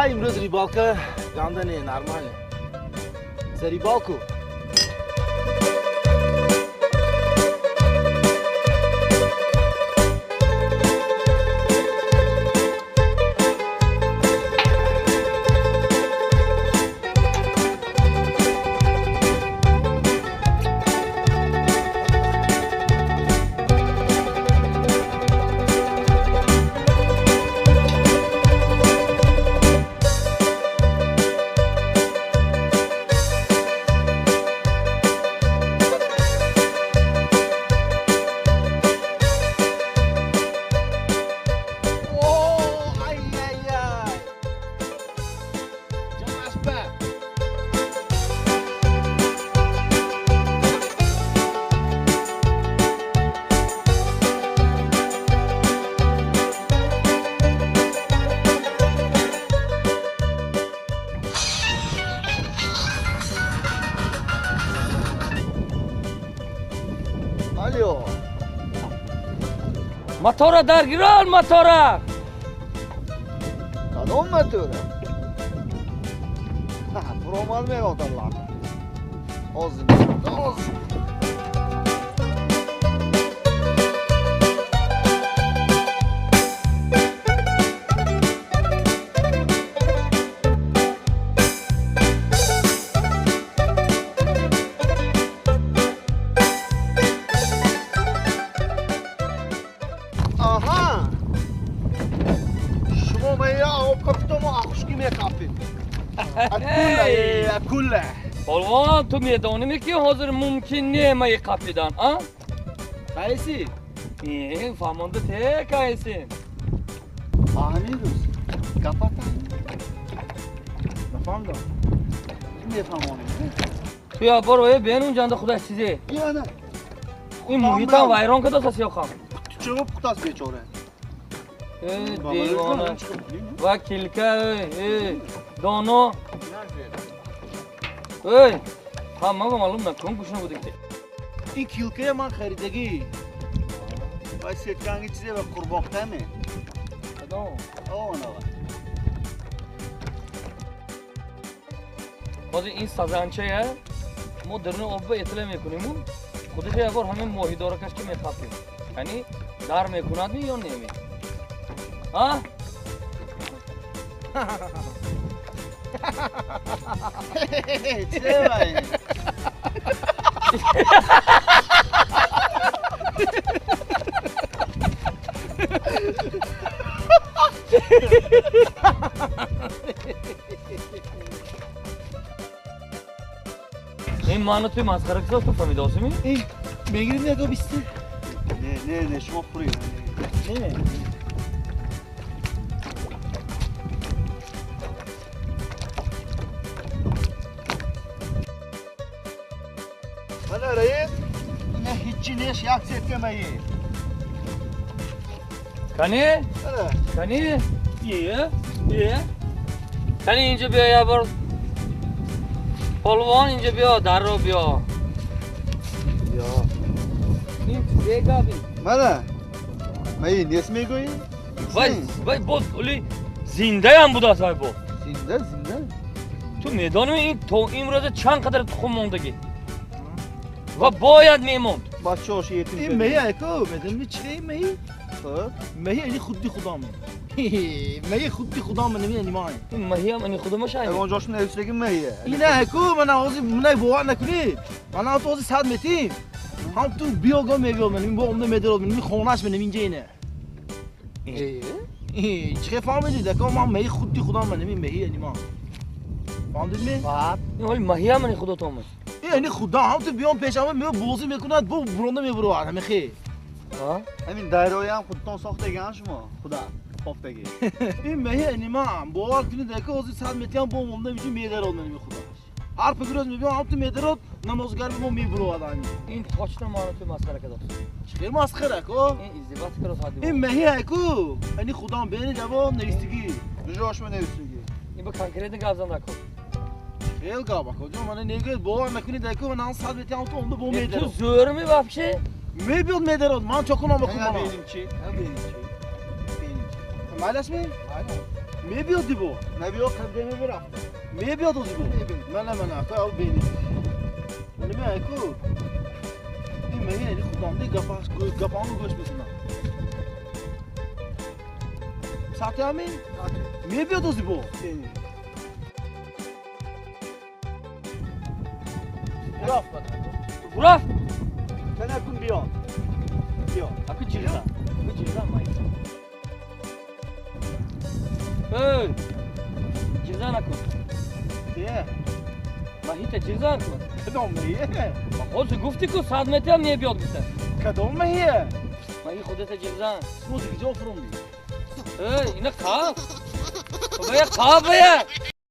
امروز ریبالکا گاندنه نرماله. За рибалку. Алло. Мотора даргирал, мотора. Кадом мотора? Промал меготалар. Озин, оз. کله پالوان تو میدانی که حاضر ممکن نیه مایی قپیدن ها؟ کایسی؟ این فهمانده ته کایسی فهمی روز کپاتا نفهمدم نفهمانی تو یا برو بین اون جنده خدا چیزی یا نه این محیط هم ویران کده تا سیاه خواهم چرا پختاز بیچاره؟ دیوانه و کلکه دانو همه معلوم نکن گوشنه بوده که این کلکه من خریدگی باید سیتکنگی چیزی به قرباخته می کدام؟ بازی این سازنچه ما درون آب به اطلاع میکنیم خودش یه بار همین ماهی داره کش که میخوابیم یعنی در میکند یا نمی ها؟ چه باید؟ این مانو توی مسخره کسا تو فهمیده آسمی؟ این میگیریم نگاه بیسته؟ نه شما پوری نه رئیس نه هیچی نیست یک سیت میه کنی؟ کنی؟ یه کنی اینجا بیا یه بار پلوان اینجا بیا در رو بیا این بیگا بی ماذا؟ میه نیست میگویی؟ وای باز اولی زنده هم بوده صاحب با زنده؟ تو میدانم این تو امروز چند قدر تخم موندگی و باید میموند بچه هاش یتیم این میه اکو میدونی چیه میه؟ میه اینی خودی خدا من میه خودی خدا من نمیدونی مای این ماهی هم اینی خودم شاید اون جاش نوشتگی میه اینه اکو من آوازی منای باور نکنید من آوازی آوازی صد متیم هم تو بیاگا میبیام من با عمده میدرد من خونش من اینجا اینه چه فهمیدید اکو من میه خودی خدا من نمی میه اینی ما فهمیدید می؟ این حالی ماهی هم اینی خدا تو هم اینی خدا هم تو بیام پیشم می بازی میکند بو برونده میبرو همه خیر همین دایره هم خودتون ساختگی هم شما خدا خفتگی این میه اینی من باور کنید اکو آوازی صد متیم با عمده میشه میدرد من نمی خدا هر پگروز میبینم هم تو میدرد نمازگر ما میبرو آدمی این تاچ نمارا توی مسخره کده چه مسخره کو این ازدواج کرو سادی این مهیه کو اینی خدا بین جواب نوشتگی جاش من نوشتگی این با کنکریت گازم نکن خیلی گابا کجا من نگه باور نکنید اکو من صد متیم تو عمده با میدرد تو زور می بابشه میبیاد میدرد من چکنم بکنم ببینیم چی؟ مال اسمی؟ میبیاد دیبو نبیو قدمه برفت میبیاد از دیبو من اختا او بینی نمی ایکو این مهی اینی خودم دی گپامو گوش میکنم ساعتی همین میبیاد از دیبو برفت برافت تنه کن بیاد بیاد اكو جيزان ماي اي جيزان اكو دیه ما هي جيزان اكو کدام مهیه ما قلت گفتی که 100 متر هم نمیاد بیشتر کدام مهیه ما هي خودت جيزان موزیک جو فروم دی اي اینا خواب بیا خواب بیا